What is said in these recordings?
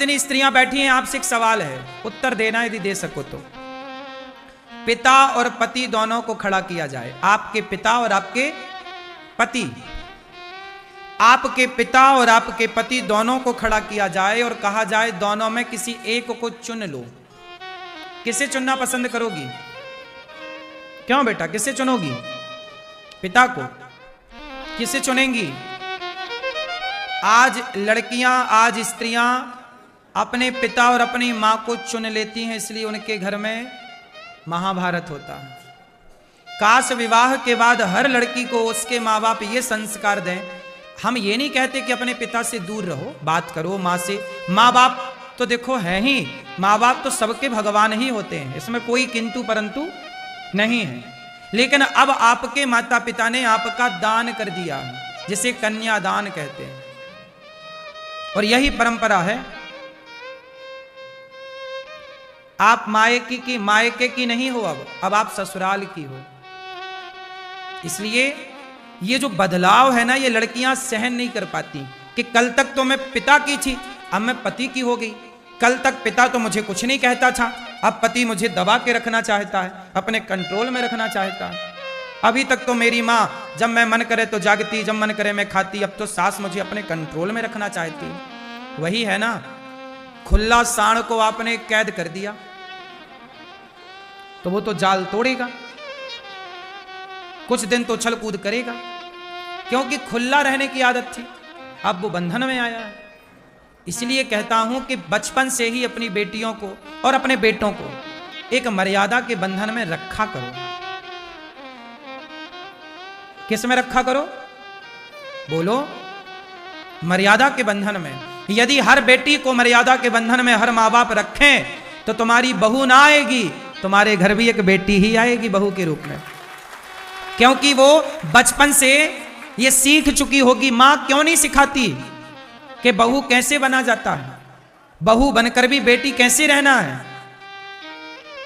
जितनी स्त्रियां बैठी हैं आपसे एक सवाल है, उत्तर देना यदि दे सको तो। पिता और पति दोनों को खड़ा किया जाए, आपके पिता और आपके पति, आपके पिता और आपके पति दोनों को खड़ा किया जाए और कहा जाए दोनों में किसी एक को चुन लो, किसे चुनना पसंद करोगी? क्यों बेटा, किसे चुनोगी? पिता को। किसे चुनेंगी? आज लड़कियां, आज स्त्रियां अपने पिता और अपनी मां को चुन लेती हैं, इसलिए उनके घर में महाभारत होता है। काश विवाह के बाद हर लड़की को उसके माँ बाप ये संस्कार दें। हम ये नहीं कहते कि अपने पिता से दूर रहो, बात करो माँ से। माँ बाप तो देखो है ही, माँ बाप तो सबके भगवान ही होते हैं, इसमें कोई किंतु परंतु नहीं है। लेकिन अब आपके माता पिता ने आपका दान कर दिया, जिसे कन्यादान कहते हैं, और यही परंपरा है। आप मायके की नहीं हो, अब आप ससुराल की हो। इसलिए ये जो बदलाव है ना, ये लड़कियां सहन नहीं कर पाती कि कल तक तो मैं पिता की थी, अब मैं पति की हो गई। कल तक पिता तो मुझे कुछ नहीं कहता था, अब पति मुझे दबा के रखना चाहता है, अपने कंट्रोल में रखना चाहता है। अभी तक तो मेरी माँ जब मैं मन करे तो जागती, जब मन करे मैं खाती, अब तो सास मुझे अपने कंट्रोल में रखना चाहती है। वही है ना, खुला सांड को आपने कैद कर दिया तो वो तो जाल तोड़ेगा, कुछ दिन तो छल कूद करेगा, क्योंकि खुला रहने की आदत थी, अब वो बंधन में आया है। इसलिए कहता हूं कि बचपन से ही अपनी बेटियों को और अपने बेटों को एक मर्यादा के बंधन में रखा करो। किस में रखा करो? बोलो, मर्यादा के बंधन में। यदि हर बेटी को मर्यादा के बंधन में हर माँ बाप रखें तो तुम्हारी बहू ना आएगी, तुम्हारे घर भी एक बेटी ही आएगी बहू के रूप में, क्योंकि वो बचपन से ये सीख चुकी होगी। मां क्यों नहीं सिखाती कि बहू कैसे बना जाता है, बहू बनकर भी बेटी कैसे रहना है।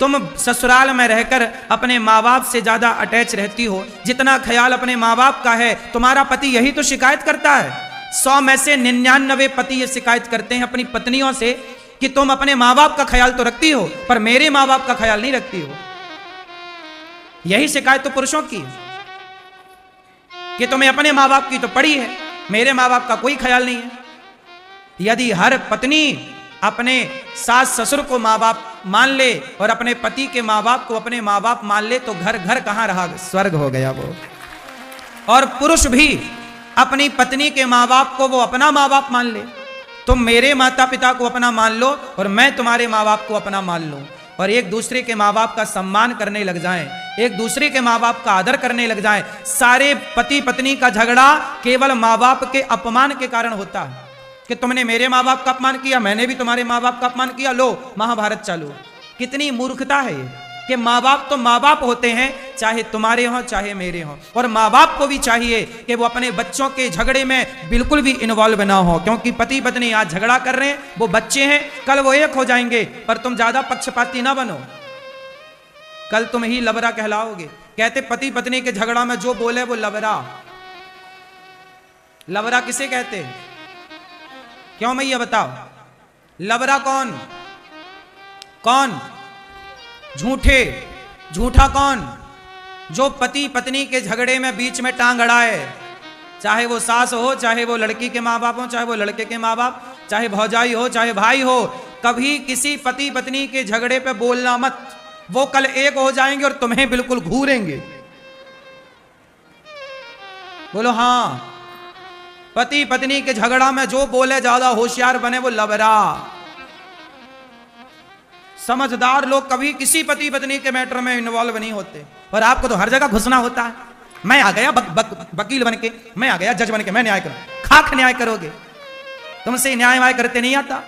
तुम ससुराल में रहकर अपने माँ बाप से ज्यादा अटैच रहती हो, जितना ख्याल अपने माँ बाप का है तुम्हारा पति यही तो शिकायत करता है। 100 में से 99 पति ये शिकायत करते हैं अपनी पत्नियों से कि तुम अपने माँ बाप का ख्याल तो रखती हो पर मेरे माँ बाप का ख्याल नहीं रखती हो। यही शिकायत तो पुरुषों की है कि तुम्हें अपने माँ बाप की तो पड़ी है, मेरे माँ बाप का कोई ख्याल नहीं है। यदि हर पत्नी अपने सास ससुर को माँ बाप मान ले और अपने पति के माँ बाप को अपने माँ बाप मान ले तो घर घर कहाँ रहा, स्वर्ग हो गया वो। और पुरुष भी अपनी पत्नी के माँ बाप को वो अपना माँ बाप मान ले। तुम मेरे माता पिता को अपना मान लो और मैं तुम्हारे माँ बाप को अपना मान लूं, और एक दूसरे के माँ बाप का सम्मान करने लग जाएं, एक दूसरे के माँ बाप का आदर करने लग जाएं। सारे पति पत्नी का झगड़ा केवल माँ बाप के अपमान के कारण होता है कि तुमने मेरे माँ बाप का अपमान किया, मैंने भी तुम्हारे माँ बाप का अपमान किया, लो महाभारत चालू। कितनी मूर्खता है ये कि माँ बाप तो माँ बाप होते हैं, चाहे तुम्हारे हों चाहे मेरे हों, और माँ बाप को भी चाहिए कि वो अपने बच्चों के झगड़े में बिल्कुल भी इन्वॉल्व ना हो, क्योंकि पति पत्नी आज झगड़ा कर रहे हैं, वो बच्चे हैं, कल वो एक हो जाएंगे। पर तुम ज्यादा पक्षपाती ना बनो, कल तुम ही लबरा कहलाओगे। कहते पति पत्नी के झगड़ा में जो बोले वो लबरा। लबरा किसे कहते हैं? क्यों मैया बताओ, लबरा कौन? कौन झूठे? झूठा कौन? जो पति पत्नी के झगड़े में बीच में टांग अड़ाए, चाहे वो सास हो, चाहे वो लड़की के माँ बाप हो, चाहे वो लड़के के माँ बाप, चाहे भौजाई हो, चाहे भाई हो। कभी किसी पति पत्नी के झगड़े पे बोलना मत, वो कल एक हो जाएंगे और तुम्हें बिल्कुल घूरेंगे। बोलो हाँ, पति पत्नी के झगड़ा में जो बोले ज्यादा होशियार बने वो लबरा। समझदार लोग कभी किसी पति पत्नी के मैटर में इन्वॉल्व नहीं होते, और आपको तो हर जगह घुसना होता है। मैं आ गया वकील बन के, मैं आ गया जज बन के, मैं न्याय करूं। खाक न्याय करोगे, तुमसे न्याय वाय करते नहीं आता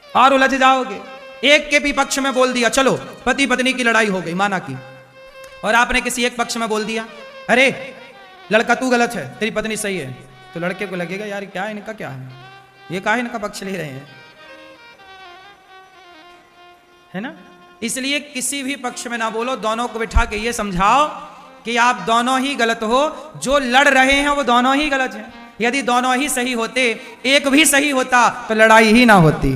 और उलझ जाओगे। एक के भी पक्ष में बोल दिया, चलो पति पत्नी की लड़ाई हो गई, माना की, और आपने किसी एक पक्ष में बोल दिया, अरे लड़का तू गलत है, तेरी पत्नी सही है, तो लड़के को लगेगा यार क्या इनका क्या है, ये काहे इनका पक्ष ले रहे हैं, है ना। इसलिए किसी भी पक्ष में ना बोलो, दोनों को बिठा के ये समझाओ कि आप दोनों ही गलत हो, जो लड़ रहे हैं वो दोनों ही गलत हैं। यदि दोनों ही सही होते, एक भी सही होता तो लड़ाई ही ना होती।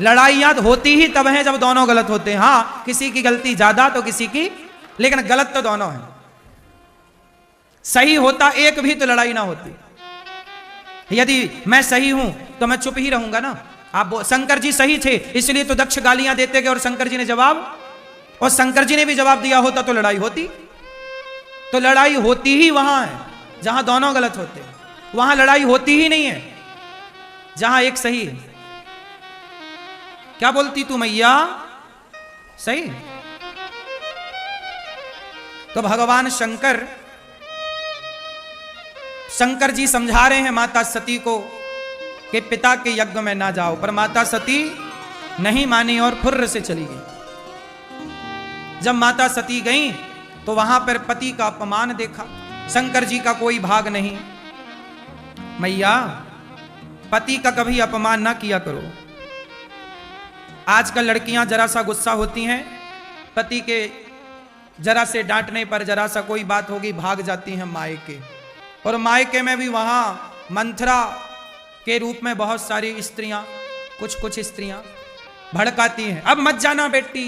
लड़ाइयां होती ही तब हैं जब दोनों गलत होते हैं। हाँ, किसी की गलती ज्यादा तो किसी की, लेकिन गलत तो दोनों हैं। सही होता एक भी तो लड़ाई ना होती। यदि मैं सही हूं तो मैं चुप ही रहूंगा ना। आप शंकर जी सही थे इसलिए तो दक्ष गालियां देते गए और शंकर जी ने जवाब, और शंकर जी ने भी जवाब दिया होता तो लड़ाई होती। तो लड़ाई होती ही वहां है जहां दोनों गलत होते हैं, वहां लड़ाई होती ही नहीं है जहां एक सही है। क्या बोलती तू मैया? सही। तो भगवान शंकर जी समझा रहे हैं माता सती को कि पिता के यज्ञ में ना जाओ, पर माता सती नहीं मानी और फुर्र से चली गई। जब माता सती गई तो वहां पर पति का अपमान देखा, शंकर जी का कोई भाग नहीं। मैया, पति का कभी अपमान ना किया करो। आजकल लड़कियां जरा सा गुस्सा होती हैं, पति के जरा से डांटने पर, जरा सा कोई बात होगी भाग जाती हैं मायके। और मायके में भी वहां मंथरा के रूप में बहुत सारी स्त्रियां, कुछ स्त्रियां भड़काती हैं, अब मत जाना बेटी,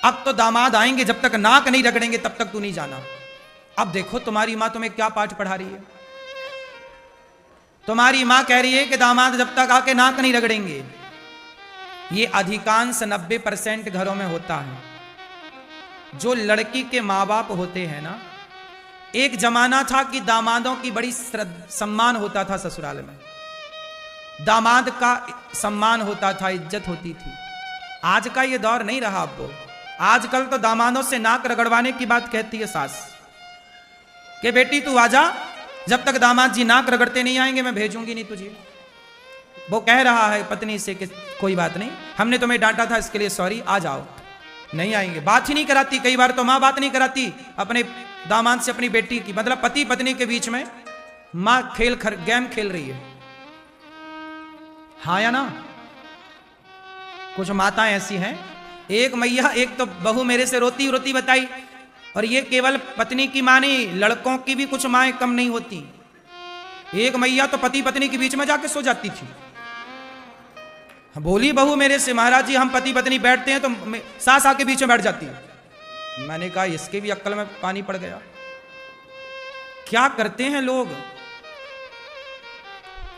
अब तो दामाद आएंगे, जब तक नाक नहीं रगड़ेंगे तब तक तू नहीं जाना। अब देखो तुम्हारी मां तुम्हें क्या पाठ पढ़ा रही है। तुम्हारी मां कह रही है कि दामाद जब तक आके नाक नहीं रगड़ेंगे। ये अधिकांश 90% घरों में होता है। जो लड़की के माँ बाप होते हैं ना, एक जमाना था कि दामादों की बड़ी सम्मान होता था ससुराल में, दामाद का सम्मान होता था, इज्जत होती थी। आज का ये दौर नहीं रहा। अब आजकल तो दामादों से नाक रगड़वाने की बात कहती है सास कि बेटी तू आजा, जब तक दामाद जी नाक रगड़ते नहीं आएंगे मैं भेजूंगी नहीं तुझे। वो कह रहा है पत्नी से कि कोई बात नहीं, हमने तुम्हें डांटा था इसके लिए सॉरी, आ जाओ। नहीं आएंगे, बात ही नहीं कराती। कई बार तो मां बात नहीं कराती अपने दामाद से, अपनी बेटी की, मतलब पति पत्नी के बीच में मां गेम खेल रही है। हाँ या ना? कुछ माताएं ऐसी हैं। एक मैया, एक तो बहू मेरे से रोती रोती बताई, और ये केवल पत्नी की मां नहीं, लड़कों की भी कुछ माएं कम नहीं होती। एक मैया तो पति पत्नी के बीच में जाके सो जाती थी। बोली बहू मेरे से, महाराज जी हम पति पत्नी बैठते हैं तो सास आके बीच में बैठ जाती है। मैंने कहा इसके भी अक्ल में पानी पड़ गया। क्या करते हैं लोग?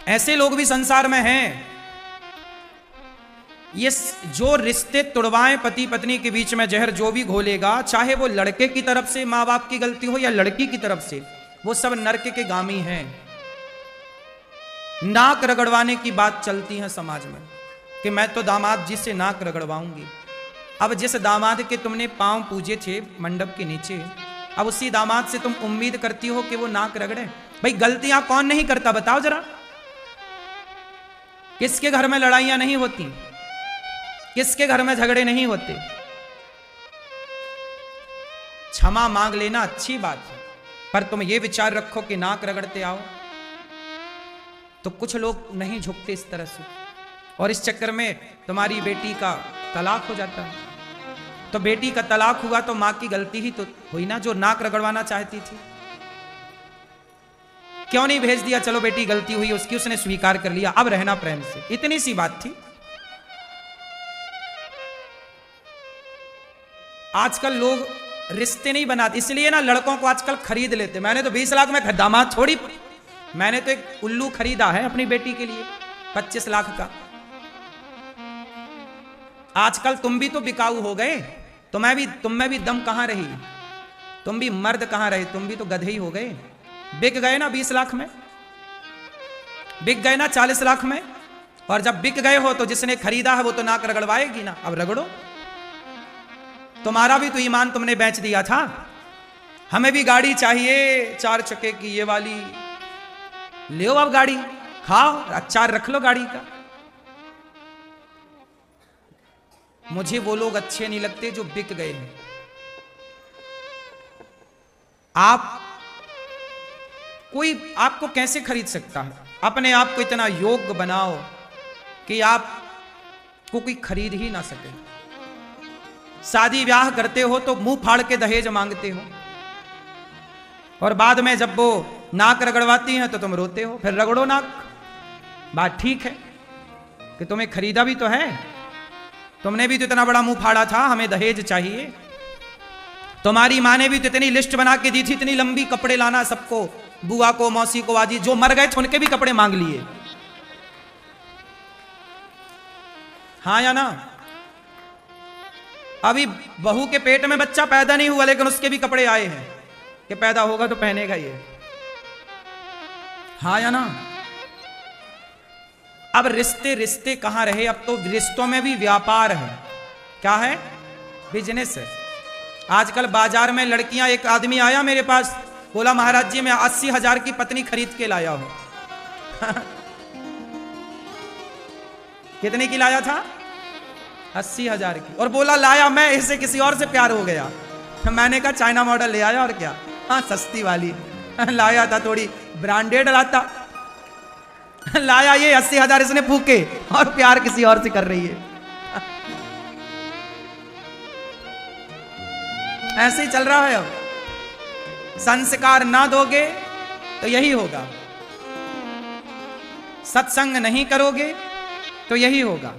ऐसे लोग भी संसार में हैं। ये जो रिश्ते तुड़वाएं पति पत्नी के बीच में, जहर जो भी घोलेगा, चाहे वो लड़के की तरफ से मां बाप की गलती हो या लड़की की तरफ से, वो सब नरक के गामी हैं। नाक रगड़वाने की बात चलती है समाज में कि मैं तो दामाद जी से नाक रगड़वाऊंगी। अब जिस दामाद के तुमने पांव पूजे थे मंडप के नीचे, अब उसी दामाद से तुम उम्मीद करती हो कि वो नाक रगड़े। भाई गलतियां कौन नहीं करता बताओ जरा? किसके घर में लड़ाइयां नहीं होती? किसके घर में झगड़े नहीं होते? क्षमा मांग लेना अच्छी बात है, पर तुम ये विचार रखो कि नाक रगड़ते आओ। तो कुछ लोग नहीं झुकते इस तरह से, और इस चक्कर में तुम्हारी बेटी का तलाक हो जाता है। तो बेटी का तलाक हुआ तो मां की गलती ही तो हुई ना, जो नाक रगड़वाना चाहती थी। क्यों नहीं भेज दिया? चलो बेटी गलती हुई उसकी, उसने स्वीकार कर लिया, अब रहना प्रेम से, इतनी सी बात थी। आजकल लोग रिश्ते नहीं बनाते, इसलिए ना लड़कों को आजकल खरीद लेते। मैंने तो 20 लाख में दामाद थोड़ी, मैंने तो एक उल्लू खरीदा है अपनी बेटी के लिए 25 लाख का। आजकल तुम भी तो बिकाऊ हो गए, तुम में भी दम कहां रही? तुम भी मर्द कहां रहे? तुम भी तो गधे ही हो गए। बिक गए ना 20 लाख में, बिक गए ना 40 लाख में। और जब बिक गए हो तो जिसने खरीदा है वो तो नाक रगड़वाएगी ना। अब रगड़ो, तुम्हारा भी तो ईमान तुमने बेच दिया था। हमें भी गाड़ी चाहिए 4 चक्के की, ये वाली ले अब गाड़ी, खाओ, अचार रख लो गाड़ी का। मुझे वो लोग अच्छे नहीं लगते जो बिक गए हैं। कोई आपको कैसे खरीद सकता है? अपने आप को इतना योग्य बनाओ कि आपको कोई खरीद ही ना सके। शादी ब्याह करते हो तो मुंह फाड़ के दहेज मांगते हो, और बाद में जब वो नाक रगड़वाती हैं तो तुम रोते हो, फिर रगड़ो नाक। बात ठीक है कि तुम्हें खरीदा भी तो है, तुमने भी तो इतना बड़ा मुंह फाड़ा था, हमें दहेज चाहिए। तुम्हारी माँ ने भी तो इतनी लिस्ट बना के दी थी, इतनी लंबी, कपड़े लाना सबको, बुआ को, मौसी को, आजी, जो मर गए थे उनके भी कपड़े मांग लिए। हाँ या ना? अभी बहू के पेट में बच्चा पैदा नहीं हुआ लेकिन उसके भी कपड़े आए हैं कि पैदा होगा तो पहनेगा ये। हाँ या ना? अब रिश्ते रिश्ते कहां रहे, अब तो रिश्तों में भी व्यापार है। क्या है? बिजनेस है। आजकल बाजार में लड़कियां, एक आदमी आया मेरे पास, बोला महाराज जी मैं 80,000 की पत्नी खरीद के लाया हूं। कितने की लाया था? 80,000 की। और बोला लाया मैं, इससे किसी और से प्यार हो गया। मैंने कहा चाइना मॉडल ले आया और क्या, हाँ सस्ती वाली लाया था, थोड़ी ब्रांडेड लाता, लाया ये 80,000 इसने फूके और प्यार किसी और से कर रही है। ऐसे ही चल रहा है। अब संस्कार ना दोगे तो यही होगा, सत्संग नहीं करोगे तो यही होगा।